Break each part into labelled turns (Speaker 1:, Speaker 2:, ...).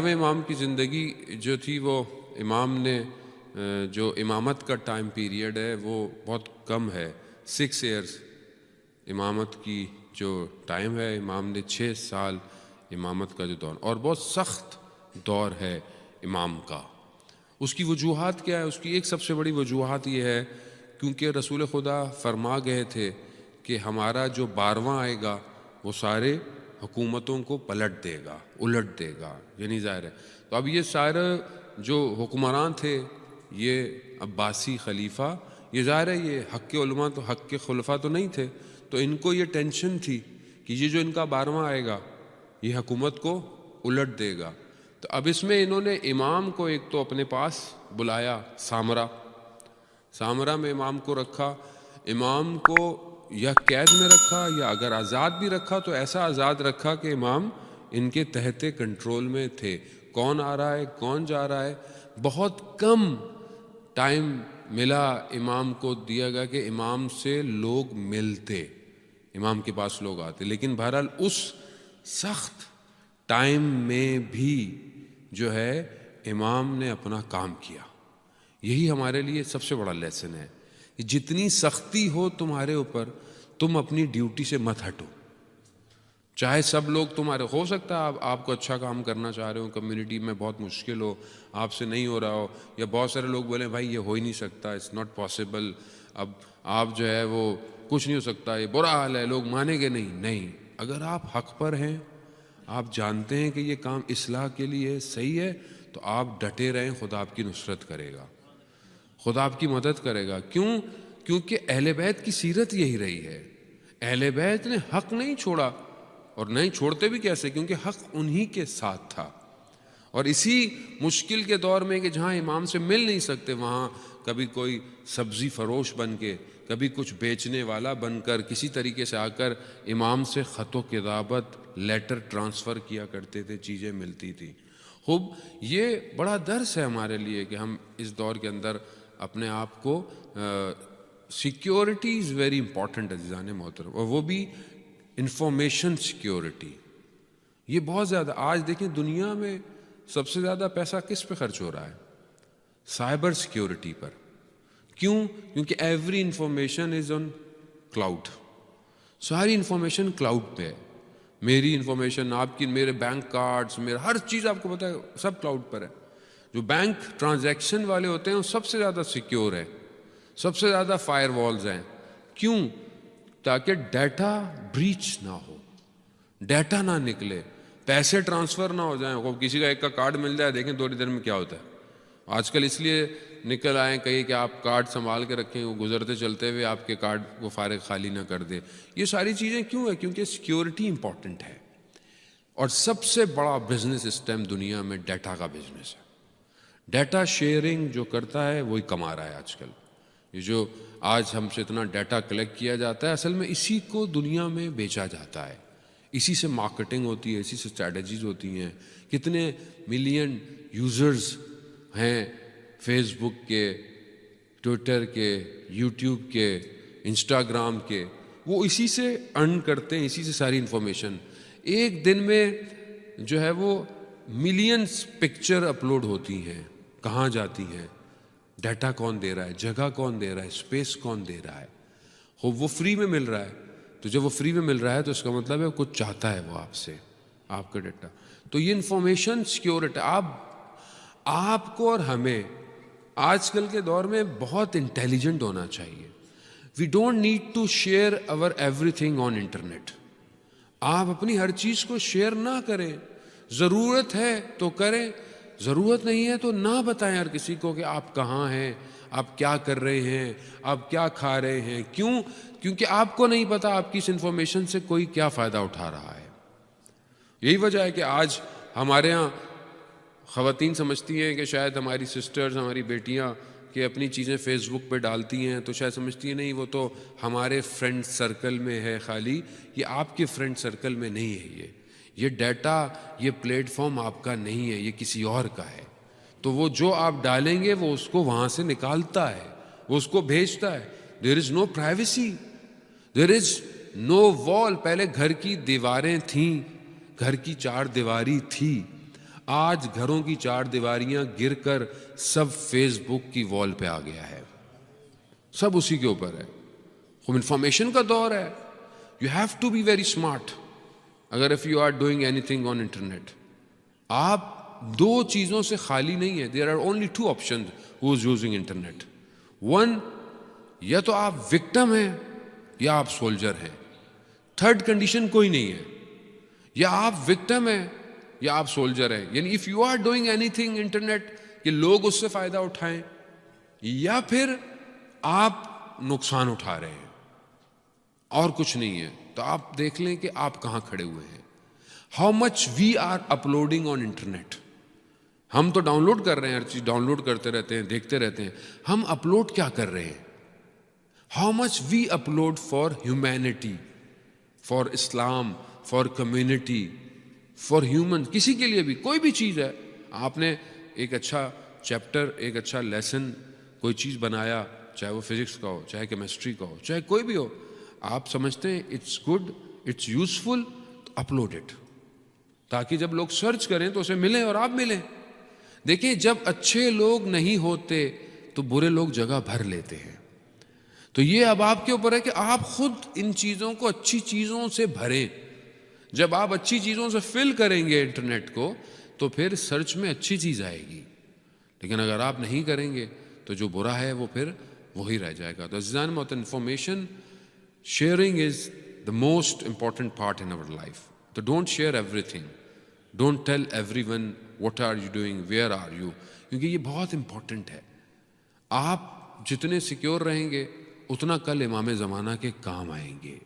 Speaker 1: امام کی زندگی جو تھی وہ امام نے جو امامت کا ٹائم پیریڈ ہے وہ بہت کم ہے، 6 ایئرز امامت کی جو ٹائم ہے، امام نے 6 سال امامت کا جو دور، اور بہت سخت دور ہے امام کا۔ اس کی وجوہات کیا ہے؟ اس کی ایک سب سے بڑی وجوہات یہ ہے کیونکہ رسول خدا فرما گئے تھے کہ ہمارا جو 12واں آئے گا وہ سارے حکومتوں کو پلٹ دے گا، الٹ دے گا، یعنی ظاہر ہے۔ تو اب یہ سارے جو حکمران تھے، یہ عباسی خلیفہ، یہ ظاہر ہے یہ حق کے علماء تو حق کے خلفاء تو نہیں تھے، تو ان کو یہ ٹینشن تھی کہ یہ جو ان کا 12واں آئے گا یہ حکومت کو الٹ دے گا۔ تو اب اس میں انہوں نے امام کو ایک تو اپنے پاس بلایا، سامرہ میں امام کو رکھا، امام کو یا قید میں رکھا یا اگر آزاد بھی رکھا تو ایسا آزاد رکھا کہ امام ان کے تحت کنٹرول میں تھے، کون آ رہا ہے کون جا رہا ہے۔ بہت کم ٹائم ملا امام کو دیا گیا کہ امام سے لوگ ملتے، امام کے پاس لوگ آتے، لیکن بہرحال اس سخت ٹائم میں بھی جو ہے امام نے اپنا کام کیا۔ یہی ہمارے لیے سب سے بڑا لیسن ہے کہ جتنی سختی ہو تمہارے اوپر، تم اپنی ڈیوٹی سے مت ہٹو، چاہے سب لوگ تمہارے، ہو سکتا ہے آپ کو اچھا کام کرنا چاہ رہے ہو، کمیونٹی میں بہت مشکل ہو، آپ سے نہیں ہو رہا ہو، یا بہت سارے لوگ بولیں بھائی یہ ہو ہی نہیں سکتا، اٹس ناٹ پاسبل، اب آپ جو ہے وہ کچھ نہیں ہو سکتا، یہ برا حال ہے، لوگ مانیں گے نہیں، اگر آپ حق پر ہیں، آپ جانتے ہیں کہ یہ کام اصلاح کے لیے صحیح ہے، تو آپ ڈٹے رہیں، خدا آپ کی نصرت کرے گا، خدا آپ کی مدد کرے گا۔ کیوں؟ کیونکہ اہل بیت کی سیرت یہی رہی ہے، اہل بیت نے حق نہیں چھوڑا، اور نہیں چھوڑتے بھی کیسے، کیونکہ حق انہی کے ساتھ تھا۔ اور اسی مشکل کے دور میں کہ جہاں امام سے مل نہیں سکتے، وہاں کبھی کوئی سبزی فروش بن کے، کبھی کچھ بیچنے والا بن کر، کسی طریقے سے آ کر امام سے خط و کتابت، لیٹر ٹرانسفر کیا کرتے تھے، چیزیں ملتی تھی۔ خوب، یہ بڑا درس ہے ہمارے لیے کہ ہم اس دور کے اندر اپنے آپ کو، سیکیورٹی از ویری امپورٹنٹ عزیزان محترم، اور وہ بھی انفارمیشن سیکیورٹی، یہ بہت زیادہ۔ آج دیکھیں دنیا میں سب سے زیادہ پیسہ کس پہ خرچ ہو رہا ہے؟ سائبر سیکیورٹی پر۔ کیوں؟ کیونکہ every information is on cloud, ساری انفارمیشن کلاؤڈ پہ ہے، میری انفارمیشن، آپ کی، میرے بینک کارڈز، میرا ہر چیز آپ کو پتہ ہے سب کلاؤڈ پر ہے۔ جو بینک ٹرانزیکشن والے ہوتے ہیں وہ سب سے زیادہ سیکیور ہے، سب سے زیادہ فائر والز ہیں۔ کیوں؟ تاکہ ڈیٹا بریچ نہ ہو، ڈیٹا نہ نکلے، پیسے ٹرانسفر نہ ہو جائیں۔ وہ کسی کا ایک کا کارڈ مل جائے، دیکھیں تھوڑی دیر میں کیا ہوتا ہے۔ آج کل اس لیے نکل آئیں کہیں کہ آپ کارڈ سنبھال کے رکھیں، وہ گزرتے چلتے ہوئے آپ کے کارڈ کو فارغ خالی نہ کر دے۔ یہ ساری چیزیں کیوں ہیں؟ کیونکہ سیکیورٹی امپورٹنٹ ہے، اور سب سے بڑا بزنس سسٹم دنیا میں ڈیٹا کا بزنس ہے۔ ڈیٹا شیئرنگ جو کرتا ہے وہی کما رہا ہے آج کل۔ یہ جو آج ہم سے اتنا ڈیٹا کلیکٹ کیا جاتا ہے، اصل میں اسی کو دنیا میں بیچا جاتا ہے، اسی سے مارکیٹنگ ہوتی ہے، اسی سے اسٹریٹجیز ہوتی ہیں۔ کتنے ملین یوزرز ہیں فیس بک کے، ٹویٹر کے، یوٹیوب کے، انسٹاگرام کے، وہ اسی سے ارن کرتے ہیں، اسی سے ساری انفارمیشن۔ ایک دن میں جو ہے وہ ملینز پکچر اپلوڈ ہوتی ہیں، کہاں جاتی ہیں؟ ڈیٹا کون دے رہا ہے؟ جگہ کون دے رہا ہے؟ اسپیس کون دے رہا ہے؟ خوب وہ فری میں مل رہا ہے، تو جب وہ فری میں مل رہا ہے تو اس کا مطلب ہے کچھ چاہتا ہے وہ آپ سے، آپ کا ڈیٹا۔ تو یہ انفارمیشن سیکیورٹی، آپ کو اور ہمیں آج کل کے دور میں بہت انٹیلیجنٹ ہونا چاہیے۔ We don't need to share اور ایوری تھنگ آن انٹرنیٹ۔ آپ اپنی ہر چیز کو شیئر نہ کریں، ضرورت ہے تو کریں، ضرورت نہیں ہے تو نہ بتائیں ہر کسی کو کہ آپ کہاں ہیں، آپ کیا کر رہے ہیں، آپ کیا کھا رہے ہیں۔ کیوں؟ کیونکہ آپ کو نہیں پتا آپ کی اس انفارمیشن سے کوئی کیا فائدہ اٹھا رہا ہے۔ یہی وجہ ہے کہ آج ہمارے ہاں خواتین سمجھتی ہیں کہ شاید ہماری سسٹرز، ہماری بیٹیاں کہ اپنی چیزیں فیس بک پہ ڈالتی ہیں تو شاید سمجھتی ہیں نہیں وہ تو ہمارے فرینڈ سرکل میں ہے، خالی یہ آپ کے فرینڈ سرکل میں نہیں ہے، یہ ڈیٹا، یہ پلیٹ فارم آپ کا نہیں ہے، یہ کسی اور کا ہے۔ تو وہ جو آپ ڈالیں گے وہ اس کو وہاں سے نکالتا ہے، وہ اس کو بھیجتا ہے۔ دیر از نو پرائیویسی، دیر از نو وال۔ پہلے گھر کی دیواریں تھیں، گھر کی 4 دیواری تھی، آج گھروں کی چار دیواریاں گر کر سب فیس بک کی وال پہ آ گیا ہے، سب اسی کے اوپر ہے. خوب انفارمیشن کا دور ہے. You have to be very smart. اگر if you are doing any thing on internet, آپ دو چیزوں سے خالی نہیں ہے. There are only to option who is using internet. One, یا تو آپ وکٹم ہیں یا آپ سولجر ہیں. تھرڈ کنڈیشن کوئی نہیں ہے. یا آپ وکٹم ہیں یا آپ سولجر ہیں. یعنی if you are doing anything internet کہ لوگ اس سے فائدہ اٹھائیں، یا پھر آپ نقصان اٹھا رہے ہیں اور کچھ نہیں ہے. تو آپ دیکھ لیں کہ آپ کہاں کھڑے ہوئے ہیں. How much we are uploading on internet. ہم تو ڈاؤن لوڈ کر رہے ہیں، ہر چیز ڈاؤن لوڈ کرتے رہتے ہیں، دیکھتے رہتے ہیں. ہم اپلوڈ کیا کر رہے ہیں؟ How much we upload for humanity, for Islam, for community, for human. کسی کے لیے بھی کوئی بھی چیز ہے، آپ نے ایک اچھا چیپٹر، ایک اچھا لیسن، کوئی چیز بنایا، چاہے وہ فزکس کا ہو، چاہے کیمسٹری کا ہو، چاہے کوئی بھی ہو، آپ سمجھتے ہیں اٹس گڈ، اٹس یوزفل، تو اپلوڈ اٹ، تاکہ جب لوگ سرچ کریں تو اسے ملیں اور آپ ملیں. دیکھیں، جب اچھے لوگ نہیں ہوتے تو برے لوگ جگہ بھر لیتے ہیں. تو یہ اب آپ کے اوپر ہے کہ آپ خود ان چیزوں کو اچھی چیزوں سے بھریں. جب آپ اچھی چیزوں سے فل کریں گے انٹرنیٹ کو تو پھر سرچ میں اچھی چیز آئے گی. لیکن اگر آپ نہیں کریں گے تو جو برا ہے وہ پھر وہی رہ جائے گا. تو عزیزان محترم، information sharing is the most important part in our life. So don't share everything. Don't tell everyone what are you doing, where are you. کیونکہ یہ بہت امپورٹنٹ ہے. آپ جتنے سیکیور رہیں گے اتنا کل امام زمانہ کے کام آئیں گے.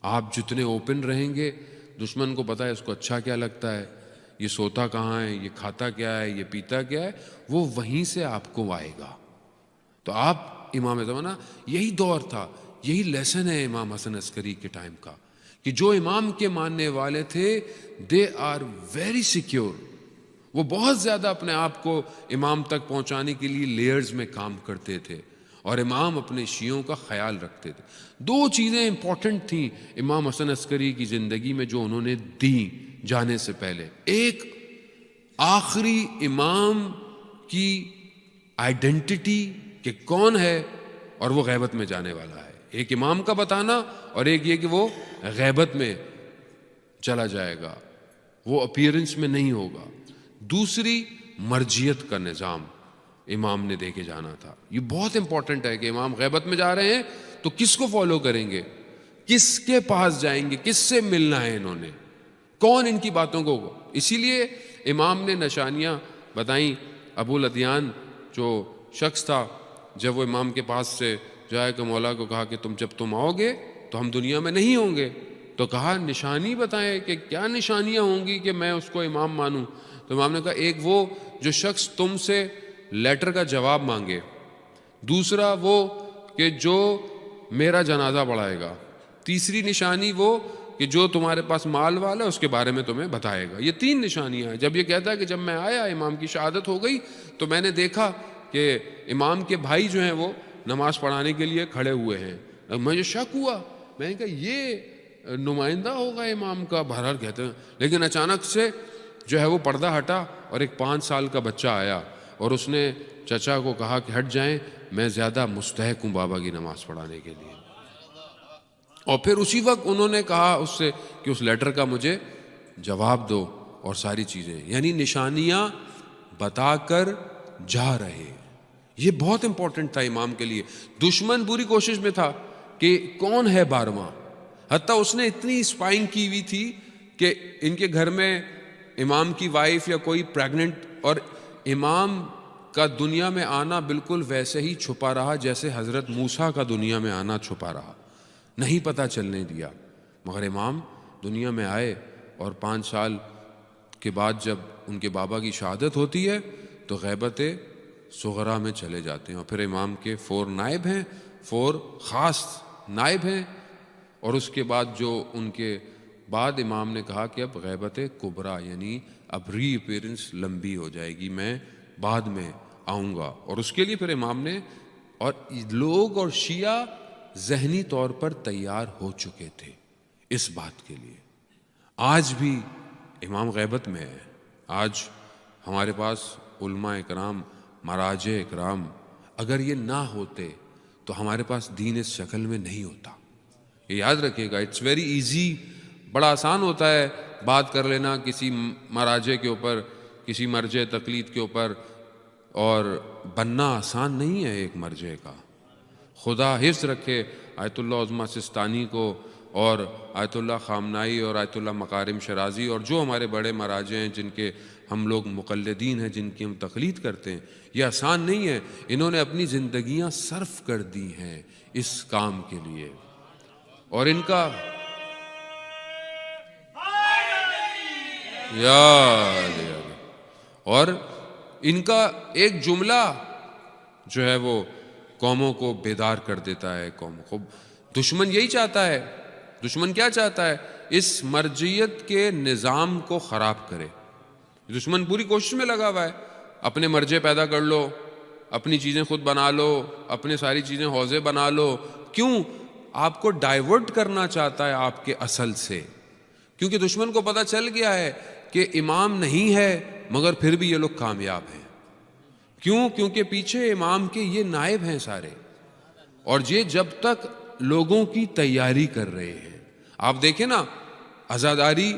Speaker 1: آپ جتنے اوپن رہیں گے، دشمن کو پتہ ہے اس کو اچھا کیا لگتا ہے، یہ سوتا کہاں ہے، یہ کھاتا کیا ہے، یہ پیتا کیا ہے، وہ وہیں سے آپ کو آئے گا. تو آپ امام زمانہ، یہی دور تھا، یہی لیسن ہے امام حسن عسکری کے ٹائم کا، کہ جو امام کے ماننے والے تھے دے آر ویری سیکیور. وہ بہت زیادہ اپنے آپ کو امام تک پہنچانے کے لیے لیئرز میں کام کرتے تھے، اور امام اپنے شیعوں کا خیال رکھتے تھے. دو چیزیں امپورٹنٹ تھیں امام حسن عسکری کی زندگی میں جو انہوں نے دیں جانے سے پہلے. ایک، آخری امام کی آئیڈینٹی کہ کون ہے اور وہ غیبت میں جانے والا ہے. ایک امام کا بتانا اور ایک یہ کہ وہ غیبت میں چلا جائے گا، وہ اپیئرنس میں نہیں ہوگا. دوسری، مرجیت کا نظام امام نے دے کے جانا تھا. یہ بہت امپورٹنٹ ہے کہ امام غیبت میں جا رہے ہیں تو کس کو فالو کریں گے، کس کے پاس جائیں گے، کس سے ملنا ہے انہوں نے، کون ان کی باتوں کو. اسی لیے امام نے نشانیاں بتائیں. ابو الادیان جو شخص تھا، جب وہ امام کے پاس سے جائے کہ مولا کو کہا کہ جب تم آؤ گے تو ہم دنیا میں نہیں ہوں گے، تو کہا نشانی بتائیں کہ کیا نشانیاں ہوں گی کہ میں اس کو امام مانوں. تو امام نے کہا ایک وہ جو شخص تم سے لیٹر کا جواب مانگے، دوسرا وہ کہ جو میرا جنازہ پڑھائے گا، تیسری نشانی وہ کہ جو تمہارے پاس مال والا ہے اس کے بارے میں تمہیں بتائے گا. یہ تین نشانیاں ہیں. جب یہ کہتا ہے کہ جب میں آیا امام کی شہادت ہو گئی تو میں نے دیکھا کہ امام کے بھائی جو ہیں وہ نماز پڑھانے کے لیے کھڑے ہوئے ہیں. مجھے شک ہوا، میں نے کہا یہ نمائندہ ہوگا امام کا. بہرحال کہتے ہیں، لیکن اچانک سے جو ہے وہ پردہ ہٹا اور ایک 5 سال کا بچہ آیا اور اس نے چچا کو کہا کہ ہٹ جائیں، میں زیادہ مستحق ہوں بابا کی نماز پڑھانے کے لیے. اور پھر اسی وقت انہوں نے کہا اس سے کہ اس لیٹر کا مجھے جواب دو اور ساری چیزیں. یعنی نشانیاں بتا کر جا رہے. یہ بہت امپورٹنٹ تھا امام کے لیے. دشمن پوری کوشش میں تھا کہ کون ہے 12واں. حتیٰ اس نے اتنی اسپائنگ کی ہوئی تھی کہ ان کے گھر میں امام کی وائف یا کوئی پریگننٹ، اور امام کا دنیا میں آنا بالکل ویسے ہی چھپا رہا جیسے حضرت موسیٰ کا دنیا میں آنا چھپا رہا، نہیں پتہ چلنے دیا. مگر امام دنیا میں آئے اور 5 سال کے بعد جب ان کے بابا کی شہادت ہوتی ہے تو غیبت صغرا میں چلے جاتے ہیں. اور پھر امام کے 4 نائب ہیں، 4 خاص نائب ہیں. اور اس کے بعد جو ان کے بعد امام نے کہا کہ اب غیبت کبریٰ، یعنی اب ری اپیرنس لمبی ہو جائے گی، میں بعد میں آؤں گا. اور اس کے لیے پھر امام نے، اور لوگ اور شیعہ ذہنی طور پر تیار ہو چکے تھے اس بات کے لیے. آج بھی امام غیبت میں ہے، آج ہمارے پاس علماء اکرام، مراجع اکرام اگر یہ نہ ہوتے تو ہمارے پاس دین اس شکل میں نہیں ہوتا. یہ یاد رکھیے گا. اٹس ویری ایزی، بڑا آسان ہوتا ہے بات کر لینا کسی مراجع کے اوپر، کسی مرجع تقلید کے اوپر، اور بننا آسان نہیں ہے ایک مرجع کا. خدا حفظ رکھے آیت اللہ عظمیٰ سستانی کو اور آیت اللہ خامنائی اور آیت اللہ مکارم شرازی اور جو ہمارے بڑے مراجع ہیں جن کے ہم لوگ مقلدین ہیں، جن کی ہم تقلید کرتے ہیں. یہ آسان نہیں ہے. انہوں نے اپنی زندگیاں صرف کر دی ہیں اس کام کے لیے، اور ان کا اور ان کا ایک جملہ جو ہے وہ قوموں کو بیدار کر دیتا ہے. قوموں کو دشمن یہی چاہتا ہے. دشمن کیا چاہتا ہے؟ اس مرجعیت کے نظام کو خراب کرے. دشمن پوری کوشش میں لگا ہوا ہے. اپنے مرجع پیدا کر لو، اپنی چیزیں خود بنا لو، اپنے ساری چیزیں حوزے بنا لو. کیوں؟ آپ کو ڈائیورٹ کرنا چاہتا ہے آپ کے اصل سے. کیونکہ دشمن کو پتہ چل گیا ہے کہ امام نہیں ہے مگر پھر بھی یہ لوگ کامیاب ہیں. کیوں؟ کیونکہ پیچھے امام کے یہ نائب ہیں سارے، اور یہ جب تک لوگوں کی تیاری کر رہے ہیں. آپ دیکھیں نا عزاداری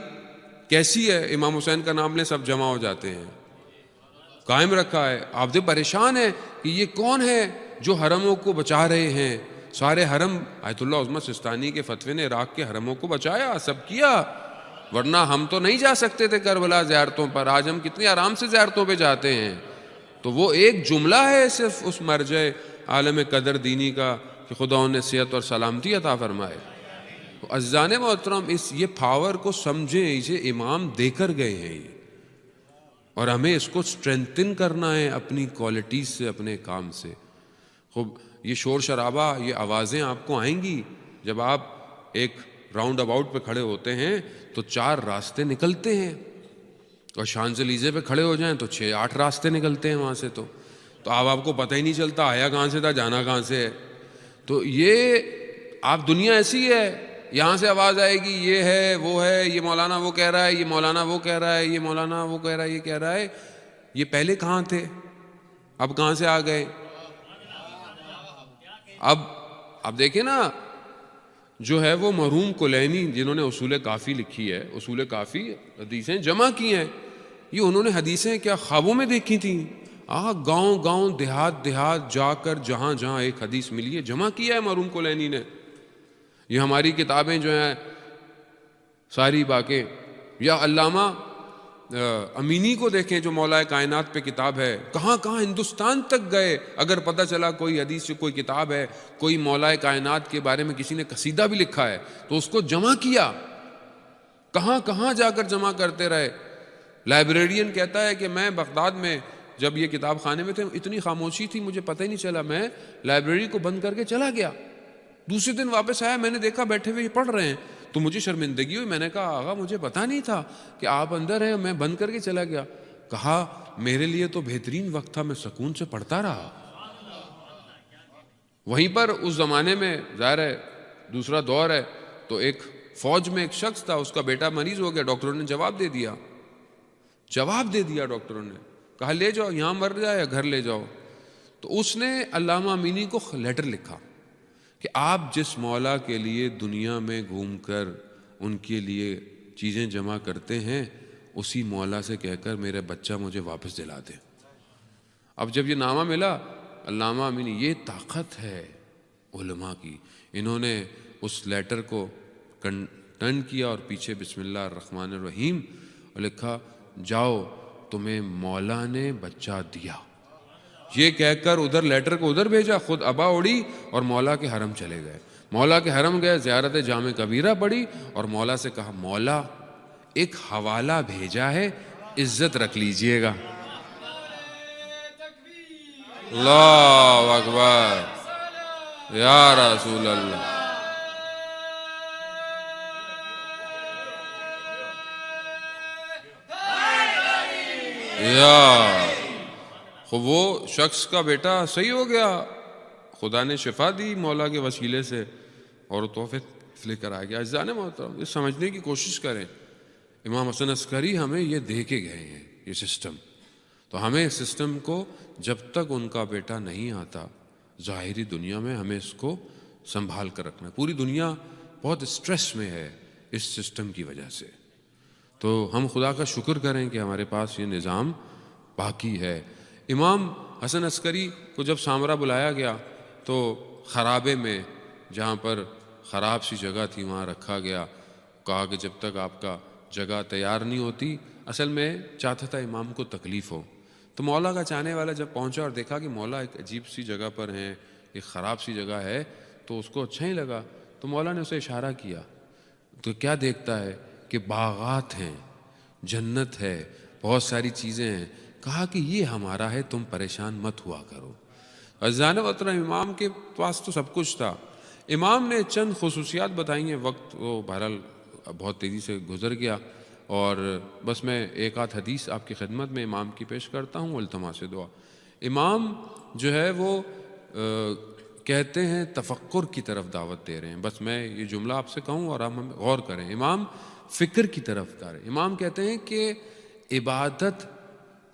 Speaker 1: کیسی ہے. امام حسین کا نام لیں سب جمع ہو جاتے ہیں. قائم رکھا ہے. آپ دیکھ پریشان ہیں کہ یہ کون ہے جو حرموں کو بچا رہے ہیں. سارے حرم آیت اللہ عظمیٰ سستانی کے فتوے نے عراق کے حرموں کو بچایا، سب کیا. ورنہ ہم تو نہیں جا سکتے تھے کربلا زیارتوں پر. آج ہم کتنے آرام سے زیارتوں پہ جاتے ہیں. تو وہ ایک جملہ ہے صرف اس مرجع عالم قدر دینی کا کہ خدا انہیں صحت اور سلامتی عطا فرمائے. تو عزیزان محترم یہ پاور کو سمجھیں. اسے امام دے کر گئے ہیں یہ، اور ہمیں اس کو سٹرینتھن کرنا ہے اپنی کوالٹیز سے، اپنے کام سے. خوب یہ شور شرابہ، یہ آوازیں آپ کو آئیں گی جب آپ ایک راؤنڈ اباؤٹ پہ کھڑے ہوتے ہیں تو 4 راستے نکلتے ہیں، اور شانزلیزے پہ کھڑے ہو جائیں تو 6-8 راستے نکلتے ہیں وہاں سے. تو اب آپ کو پتہ ہی نہیں چلتا آیا کہاں سے تھا، جانا کہاں سے ہے. تو یہ آپ دنیا ایسی ہے، یہاں سے آواز آئے گی یہ ہے وہ ہے، یہ مولانا وہ کہہ رہا ہے، یہ مولانا وہ کہہ رہا ہے، یہ مولانا وہ کہہ رہا ہے، یہ کہہ رہا ہے. یہ پہلے کہاں تھے؟ اب کہاں سے آ گئے؟ اب دیکھیں نا، جو ہے وہ مرحوم کلینی جنہوں نے اصول کافی لکھی ہے، اصول کافی حدیثیں جمع کی ہیں. یہ انہوں نے حدیثیں کیا خوابوں میں دیکھی تھیں؟ گاؤں گاؤں دیہات دیہات جا کر جہاں جہاں ایک حدیث ملی ہے جمع کیا ہے مرحوم کلینی نے. یہ ہماری کتابیں جو ہیں ساری باقی، یا علامہ امینی کو دیکھیں جو مولا کائنات پہ کتاب ہے، کہاں کہاں ہندوستان تک گئے. اگر پتہ چلا کوئی حدیث سے کوئی کتاب ہے، کوئی مولا کائنات کے بارے میں کسی نے قصیدہ بھی لکھا ہے تو اس کو جمع کیا. کہاں کہاں جا کر جمع کرتے رہے. لائبریرین کہتا ہے کہ میں بغداد میں جب یہ کتاب خانے میں تھے اتنی خاموشی تھی مجھے پتہ ہی نہیں چلا، میں لائبریری کو بند کر کے چلا گیا. دوسرے دن واپس آیا، میں نے دیکھا بیٹھے ہوئے یہ پڑھ رہے ہیں تو مجھے شرمندگی ہوئی. میں نے کہا آغا مجھے پتہ نہیں تھا کہ آپ اندر ہیں، میں بند کر کے چلا گیا. کہا میرے لیے تو بہترین وقت تھا، میں سکون سے پڑھتا رہا. وہیں پر اس زمانے میں ظاہر ہے دوسرا دور ہے، تو ایک فوج میں ایک شخص تھا، اس کا بیٹا مریض ہو گیا. ڈاکٹروں نے جواب دے دیا ڈاکٹروں نے کہا لے جاؤ، یہاں مر جائے یا گھر لے جاؤ. تو اس نے علامہ امینی کو لیٹر لکھا کہ آپ جس مولا کے لیے دنیا میں گھوم کر ان کے لیے چیزیں جمع کرتے ہیں اسی مولا سے کہہ کر میرے بچہ مجھے واپس دلا دے. اب جب یہ نامہ ملا علامہ امینی، یہ طاقت ہے علماء کی. انہوں نے اس لیٹر کو ٹرن کیا اور پیچھے بسم اللہ الرحمن الرحیم اور لکھا جاؤ تمہیں مولا نے بچہ دیا. یہ کہہ کر ادھر لیٹر کو ادھر بھیجا، خود ابا اڑی اور مولا کے حرم چلے گئے. مولا کے حرم گئے، زیارت جامع کبیرہ پڑھی اور مولا سے کہا مولا ایک حوالہ بھیجا ہے، عزت رکھ لیجئے گا. اللہ اکبر یا رسول اللہ. وہ شخص کا بیٹا صحیح ہو گیا، خدا نے شفا دی مولا کے وسیلے سے اور تحفے لے کر آ گیا. عزیزان محترم یہ سمجھنے کی کوشش کریں، امام حسن عسکری ہمیں یہ دے کے گئے ہیں. یہ سسٹم. تو ہمیں اس سسٹم کو جب تک ان کا بیٹا نہیں آتا ظاہری دنیا میں ہمیں اس کو سنبھال کر رکھنا ہے. پوری دنیا بہت اسٹریس میں ہے اس سسٹم کی وجہ سے. تو ہم خدا کا شکر کریں کہ ہمارے پاس یہ نظام باقی ہے. امام حسن عسکری کو جب سامرا بلایا گیا تو خرابے میں جہاں پر خراب سی جگہ تھی وہاں رکھا گیا. کہا کہ جب تک آپ کا جگہ تیار نہیں ہوتی. اصل میں چاہتا تھا امام کو تکلیف ہو. تو مولا کا چاہنے والا جب پہنچا اور دیکھا کہ مولا ایک عجیب سی جگہ پر ہیں, ایک خراب سی جگہ ہے, تو اس کو اچھا ہی لگا. تو مولا نے اسے اشارہ کیا. تو کیا دیکھتا ہے کہ باغات ہیں, جنت ہے, بہت ساری چیزیں ہیں. کہا کہ یہ ہمارا ہے, تم پریشان مت ہوا کرو. عزیزان محترم, امام کے پاس تو سب کچھ تھا. امام نے چند خصوصیات بتائی ہیں. وقت وہ بہرحال بہت تیزی سے گزر گیا, اور بس میں ایک آدھ حدیث آپ کی خدمت میں امام کی پیش کرتا ہوں, التماس دعا. امام جو ہے وہ کہتے ہیں تفکر کی طرف دعوت دے رہے ہیں. بس میں یہ جملہ آپ سے کہوں اور ہم غور کریں. امام فکر کی طرف دار ہیں. امام کہتے ہیں کہ عبادت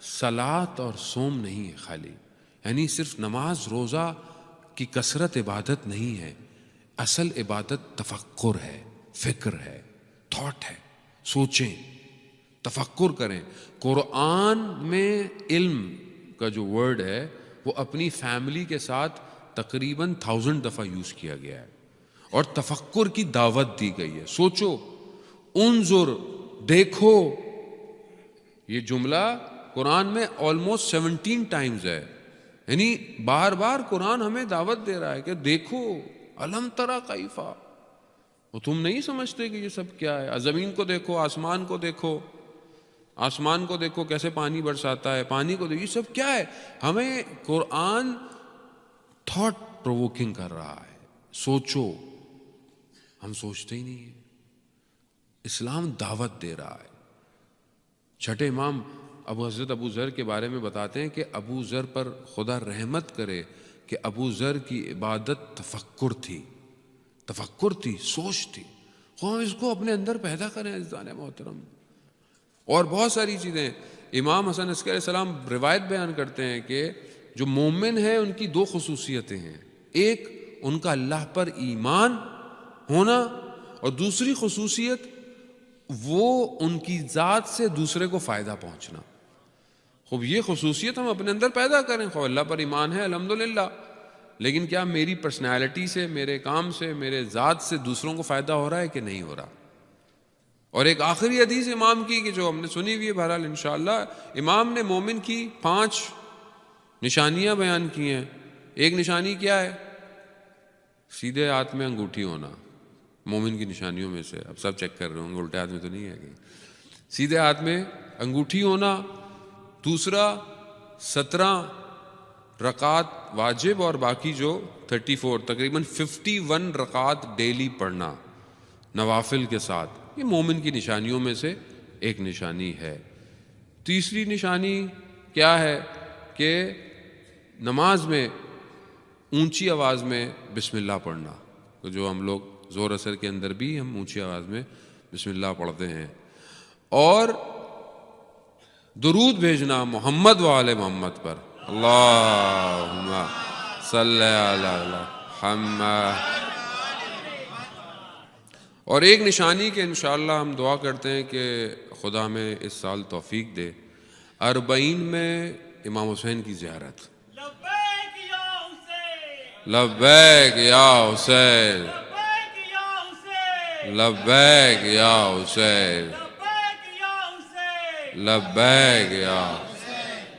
Speaker 1: صلاۃ اور صوم نہیں ہے خالی, یعنی صرف نماز روزہ کی کثرت عبادت نہیں ہے. اصل عبادت تفکر ہے, فکر ہے, تھاٹ ہے. سوچیں, تفکر کریں. قرآن میں علم کا جو ورڈ ہے وہ اپنی فیملی کے ساتھ تقریباً 1000 دفعہ یوز کیا گیا ہے, اور تفکر کی دعوت دی گئی ہے. سوچو, انظر, دیکھو. یہ جملہ قرآن میں آلموسٹ 17 ٹائمز ہے. یعنی بار بار قرآن ہمیں دعوت دے رہا ہے کہ دیکھو, الم تری کیفا. وہ تم نہیں سمجھتے کہ یہ سب کیا ہے؟ زمین کو دیکھو, آسمان کو دیکھو, آسمان کو دیکھو کیسے پانی برساتا ہے, پانی کو دیکھو, یہ سب کیا ہے؟ ہمیں قرآن تھاٹ پرووکنگ کر رہا ہے. سوچو. ہم سوچتے ہی نہیں ہیں. اسلام دعوت دے رہا ہے. چھٹے امام حضرت ابو ذر کے بارے میں بتاتے ہیں کہ ابو ذر پر خدا رحمت کرے کہ ابو ذر کی عبادت تفکر تھی, تفکر تھی, سوچ تھی. ہم اس کو اپنے اندر پیدا کریں عزیزان محترم. اور بہت ساری چیزیں. امام حسن عسکری علیہ السلام روایت بیان کرتے ہیں کہ جو مومن ہیں ان کی 2 خصوصیتیں ہیں. ایک ان کا اللہ پر ایمان ہونا, اور دوسری خصوصیت وہ ان کی ذات سے دوسرے کو فائدہ پہنچنا. خوب یہ خصوصیت ہم اپنے اندر پیدا کریں. خوب اللہ پر ایمان ہے الحمدللہ, لیکن کیا میری پرسنالٹی سے, میرے کام سے, میرے ذات سے دوسروں کو فائدہ ہو رہا ہے کہ نہیں ہو رہا؟ اور ایک آخری حدیث امام کی کہ جو ہم نے سنی ہوئی ہے, بہرحال انشاءاللہ امام نے مومن کی 5 نشانیاں بیان کی ہیں. ایک نشانی کیا ہے؟ سیدھے ہاتھ میں انگوٹھی ہونا. مومن کی نشانیوں میں سے, اب سب چیک کر رہے ہوں گے, الٹے ہاتھ میں تو نہیں ہے کہ سیدھے ہاتھ میں انگوٹھی ہونا. دوسرا 17 رکعات واجب اور باقی جو 34 تقریباً 51 رکعات ڈیلی پڑھنا نوافل کے ساتھ. یہ مومن کی نشانیوں میں سے ایک نشانی ہے. تیسری نشانی کیا ہے کہ نماز میں اونچی آواز میں بسم اللہ پڑھنا. تو جو ہم لوگ زور اثر کے اندر بھی ہم اونچی آواز میں بسم اللہ پڑھتے ہیں. اور درود بھیجنا محمد و آل محمد پر, اللہم صلی علی محمد. اور ایک نشانی کہ انشاءاللہ ہم دعا کرتے ہیں کہ خدا ہمیں اس سال توفیق دے, 40 میں امام حسین کی زیارت.
Speaker 2: لبیک یا حسین,
Speaker 1: لبیک یا حسین,
Speaker 2: لبیک یا
Speaker 1: لبیک یا حسین,
Speaker 2: حسین, لبیک یا حسین,
Speaker 1: لبیک یا.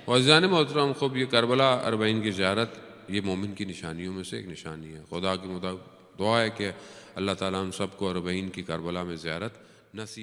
Speaker 1: عزیزان محترم, خوب یہ کربلا 40 کی زیارت یہ مومن کی نشانیوں میں سے ایک نشانی ہے. خدا کی دعا ہے کہ اللہ تعالیٰ ہم سب کو 40 کی کربلا میں زیارت نصیب